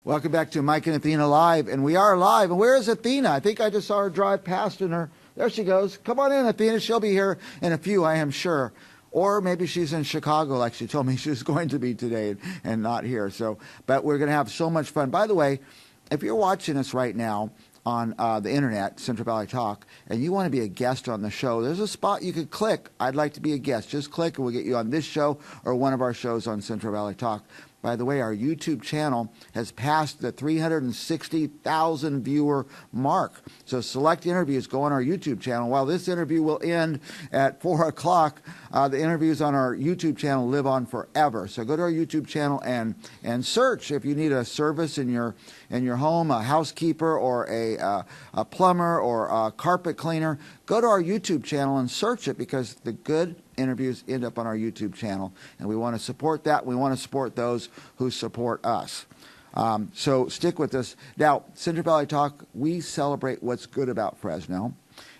Welcome back to Mike and Athena Live, and we are live. And where is Athena? I think I just saw her drive past in her. There she goes. Come on in, Athena. She'll be here in a few, I am sure. Or maybe she's in Chicago, like she told me she was going to be today and not here. So, but we're going to have so much fun. By the way, if you're watching us right now on the internet, Central Valley Talk, and you want to be a guest on the show, there's a spot you could click. I'd like to be a guest. Just click and we'll get you on this show or one of our shows on Central Valley Talk. By the way, our YouTube channel has passed the 360,000 viewer mark. So select interviews go on our YouTube channel. While this interview will end at 4 o'clock, the interviews on our YouTube channel live on forever. So go to our YouTube channel and search if you need a service in your home, a housekeeper or a plumber or a carpet cleaner. Go to our YouTube channel and search it because the good interviews end up on our YouTube channel, and we want to support that. We want to support those who support us. So stick with us. Now, Central Valley Talk, we celebrate what's good about Fresno.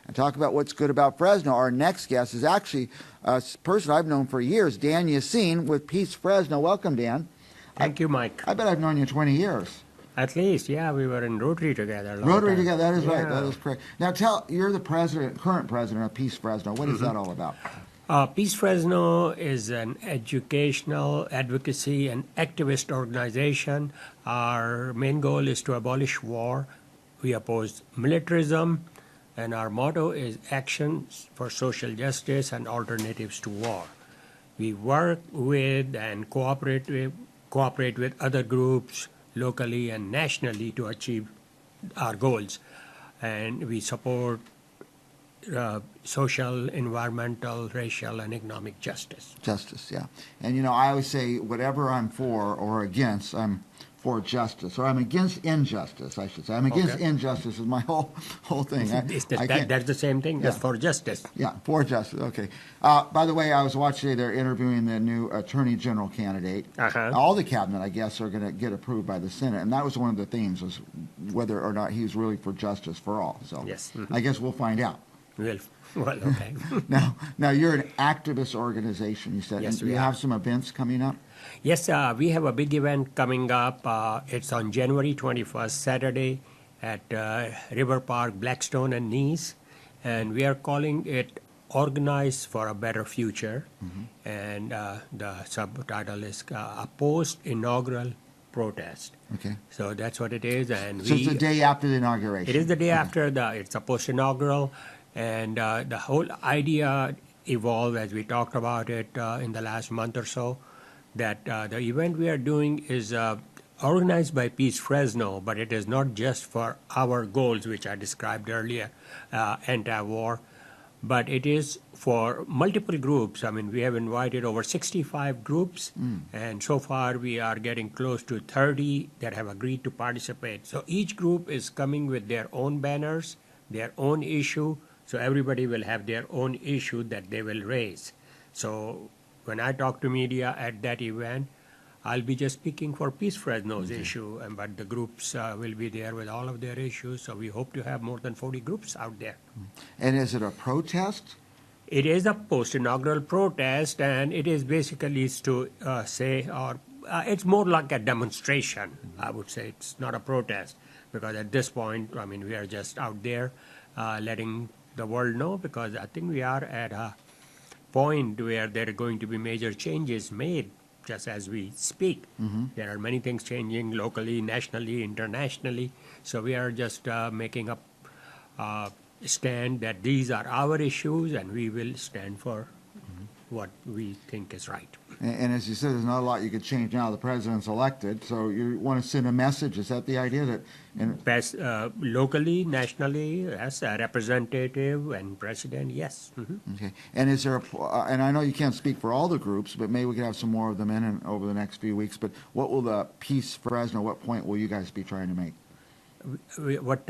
And talk about what's good about Fresno. Our next guest is actually a person I've known for years, Dan Yaseen with Peace Fresno. Welcome, Dan. Thank you, Mike. I bet I've known you 20 years. At least, yeah, we were in Rotary together. Rotary together, that is right. That is correct. Now, you're the current president of Peace Fresno. What is that all about? Peace Fresno is an educational, advocacy, and activist organization. Our main goal is to abolish war. We oppose militarism, and our motto is actions for social justice and alternatives to war. We work with and cooperate with other groups locally and nationally to achieve our goals. And we support social, environmental, racial, and economic justice. Justice, yeah. And, I always say whatever I'm for or against, I'm for justice. Or I'm against injustice, I should say. I'm against injustice is my whole thing. That's the same thing as for justice. Yeah, for justice, okay. By the way, I was watching today, they're interviewing the new Attorney General candidate. All the cabinet, I guess, are going to get approved by the Senate. And that was one of the themes, was whether or not he's really for justice for all. So yes. I guess we'll find out. Well, okay. Now you're an activist organization, you said. Yes, you have some events coming up? Yes, we have a big event coming up. It's on January 21st, Saturday, at River Park, Blackstone, and Nice. And we are calling it Organize for a Better Future. And the subtitle is a post-inaugural protest. Okay. So that's what it is. And so it's the day after the inauguration? It is the day after. It's a post-inaugural. And the whole idea evolved as we talked about it in the last month or so, that the event we are doing is organized by Peace Fresno, but it is not just for our goals, which I described earlier, anti-war, but it is for multiple groups. I mean, we have invited over 65 groups, and so far we are getting close to 30 that have agreed to participate. So each group is coming with their own banners, their own issue, so everybody will have their own issue that they will raise. So when I talk to media at that event, I'll be just speaking for Peace Fresno's issue, but the groups will be there with all of their issues. So we hope to have more than 40 groups out there. And is it a protest? It is a post-inaugural protest, and it is basically to it's more like a demonstration. I would say it's not a protest, because at this point, I mean, we are just out there letting the world know, because I think we are at a point where there are going to be major changes made just as we speak. There are many things changing locally, nationally, internationally. So we are just making up a stand that these are our issues, and we will stand for what we think is right. And as you said, there's not a lot you could change now. The president's elected, so you want to send a message. Is that the idea? That locally, nationally, yes, a representative and president, yes. Okay. And is there and I know you can't speak for all the groups, but maybe we could have some more of them in over the next few weeks. But what will the Peace Fresno, what point will you guys be trying to make? What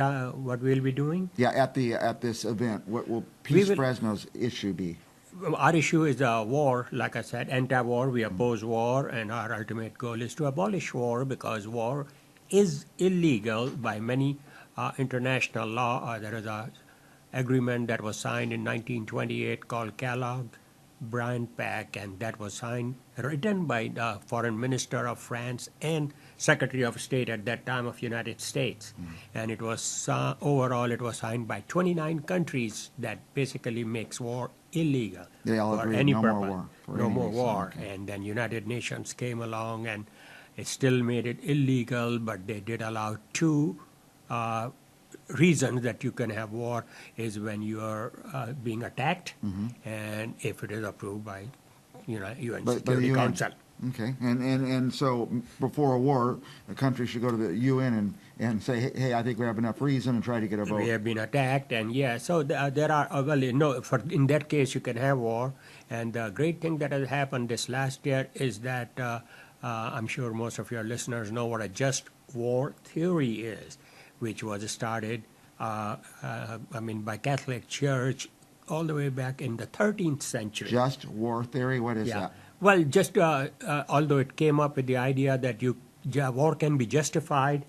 we'll be doing? Yeah, at this event, what will Peace Fresno's issue be? Our issue is war, like I said, anti-war. We oppose war, and our ultimate goal is to abolish war, because war is illegal by many international law. There is an agreement that was signed in 1928 called Kellogg-Briand Pact, and that was written by the foreign minister of France and Secretary of State at that time of United States. And it was, overall, it was signed by 29 countries that basically makes war illegal They all for agree, any no purpose. more war. For No any more reason, war. okay. And then United Nations came along and it still made it illegal, but they did allow two reasons that you can have war is when you are being attacked and if it is approved by UN But the Security UN. Council. Okay, and so before a war, a country should go to the UN and say, hey, I think we have enough reason, and try to get a vote. We have been attacked, and so there are, in that case you can have war. And the great thing that has happened this last year is that I'm sure most of your listeners know what a just war theory is, which was started, by Catholic Church all the way back in the 13th century. Just war theory, what is that? Well, just although it came up with the idea that war can be justified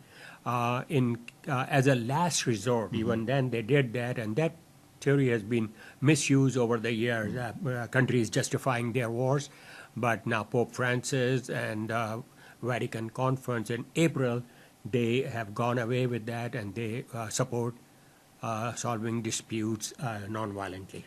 as a last resort. Even then they did that, and that theory has been misused over the years. Countries justifying their wars, but now Pope Francis and Vatican Conference in April, they have gone away with that, and they support solving disputes non-violently.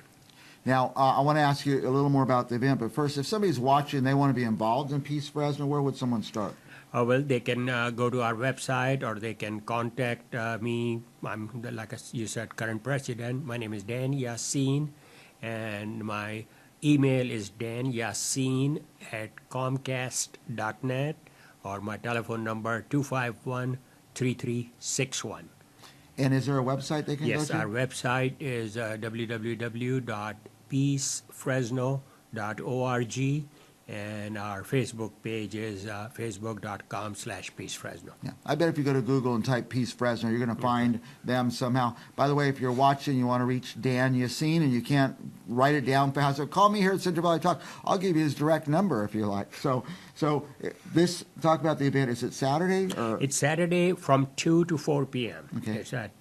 Now, I want to ask you a little more about the event, but first, if somebody's watching, they want to be involved in Peace Fresno, where would someone start? Well, they can go to our website, or they can contact me. I'm, like you said, current president. My name is Dan Yaseen, and my email is danyaseen@comcast.net, or my telephone number 251-3361. And is there a website they can go Yes, to? our website is www.peacefresno.org, and our Facebook page is facebook.com/peacefresno. Yeah. I bet if you go to Google and type Peace Fresno, you're going to find them somehow. By the way, if you're watching, you want to reach Dan Yaseen and you can't write it down fast, so call me here at Central Valley Talk. I'll give you his direct number if you like. So this, talk about the event. Is it Saturday? Or? It's Saturday from 2 to 4 p.m. Okay. It's at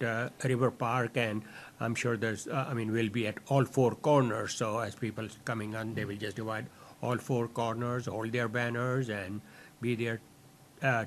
River Park, and I'm sure we'll be at all four corners, so as people coming on, they will just divide all four corners, hold their banners, and be there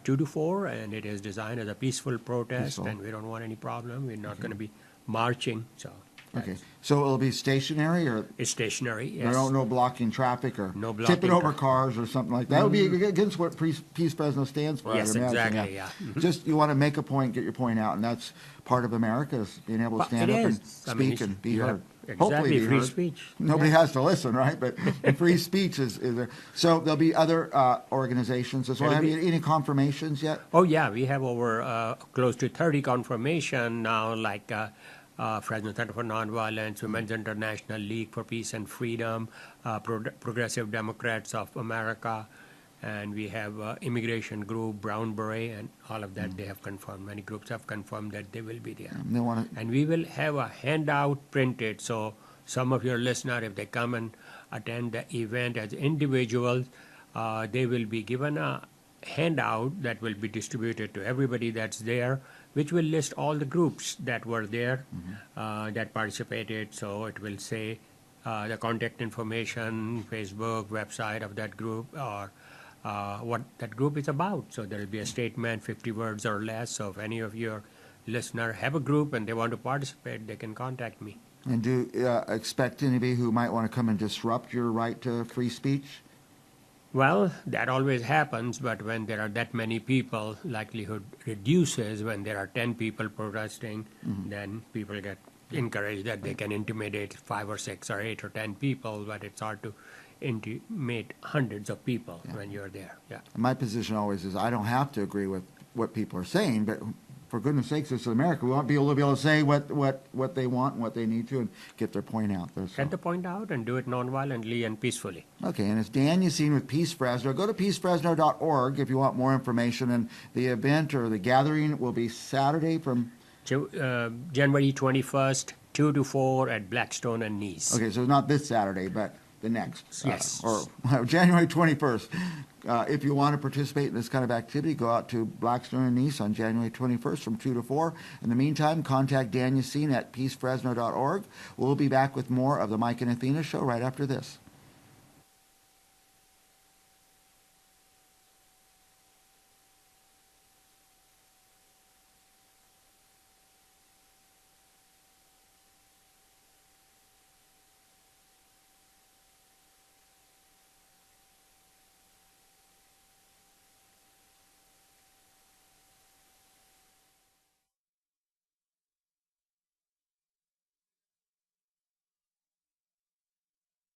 2 to 4, and it is designed as a peaceful protest, and we don't want any problem. We're not going to be marching, so. Okay, so it'll be stationary, or it's stationary, yes. no blocking traffic or No blocking tipping over cars or something like that. That would be against what Peace Fresno stands for. Yes, I'd imagine. exactly, yeah. Just you want to make a point, get your point out, and that's part of America, is being able to stand up and speak and be heard. Exactly, be free heard. speech. Nobody has to listen, right? But free speech is there. So there'll be other organizations as well. Have you any confirmations yet? Oh, yeah, we have over close to 30 confirmation now, like Fresno Center for Nonviolence, Women's International League for Peace and Freedom, Progressive Democrats of America, and we have immigration group, Brown Beret, and all of that they have confirmed. Many groups have confirmed that they will be there. They want And we will have a handout printed, so some of your listeners, if they come and attend the event as individuals, they will be given a handout that will be distributed to everybody that's there, which will list all the groups that were there, that participated. So it will say the contact information, Facebook, website of that group, or what that group is about. So there will be a statement, 50 words or less. So if any of your listeners have a group and they want to participate, they can contact me. And do expect anybody who might want to come and disrupt your right to free speech? Well, that always happens, but when there are that many people, likelihood reduces. When there are 10 people protesting, then people get encouraged that they can intimidate 5 or 6 or 8 or 10 people, but it's hard to intimidate hundreds of people when you're there. Yeah. My position always is I don't have to agree with what people are saying, but for goodness sakes, this is America. We want people to be able to say what they want and what they need to and get their point out there. So. Get the point out and do it nonviolently and peacefully. Okay, and it's Dan Yaseen with Peace Fresno. Go to peacefresno.org if you want more information. And the event or the gathering will be Saturday from January 21st, 2 to 4 at Blackstone and Nice. Okay, so not this Saturday, but the next. Yes. Or January 21st. If you want to participate in this kind of activity, go out to Blackstone and Nice on January 21st from 2 to 4. In the meantime, contact Dan Yaseen at peacefresno.org. We'll be back with more of the Mike and Athena Show right after this.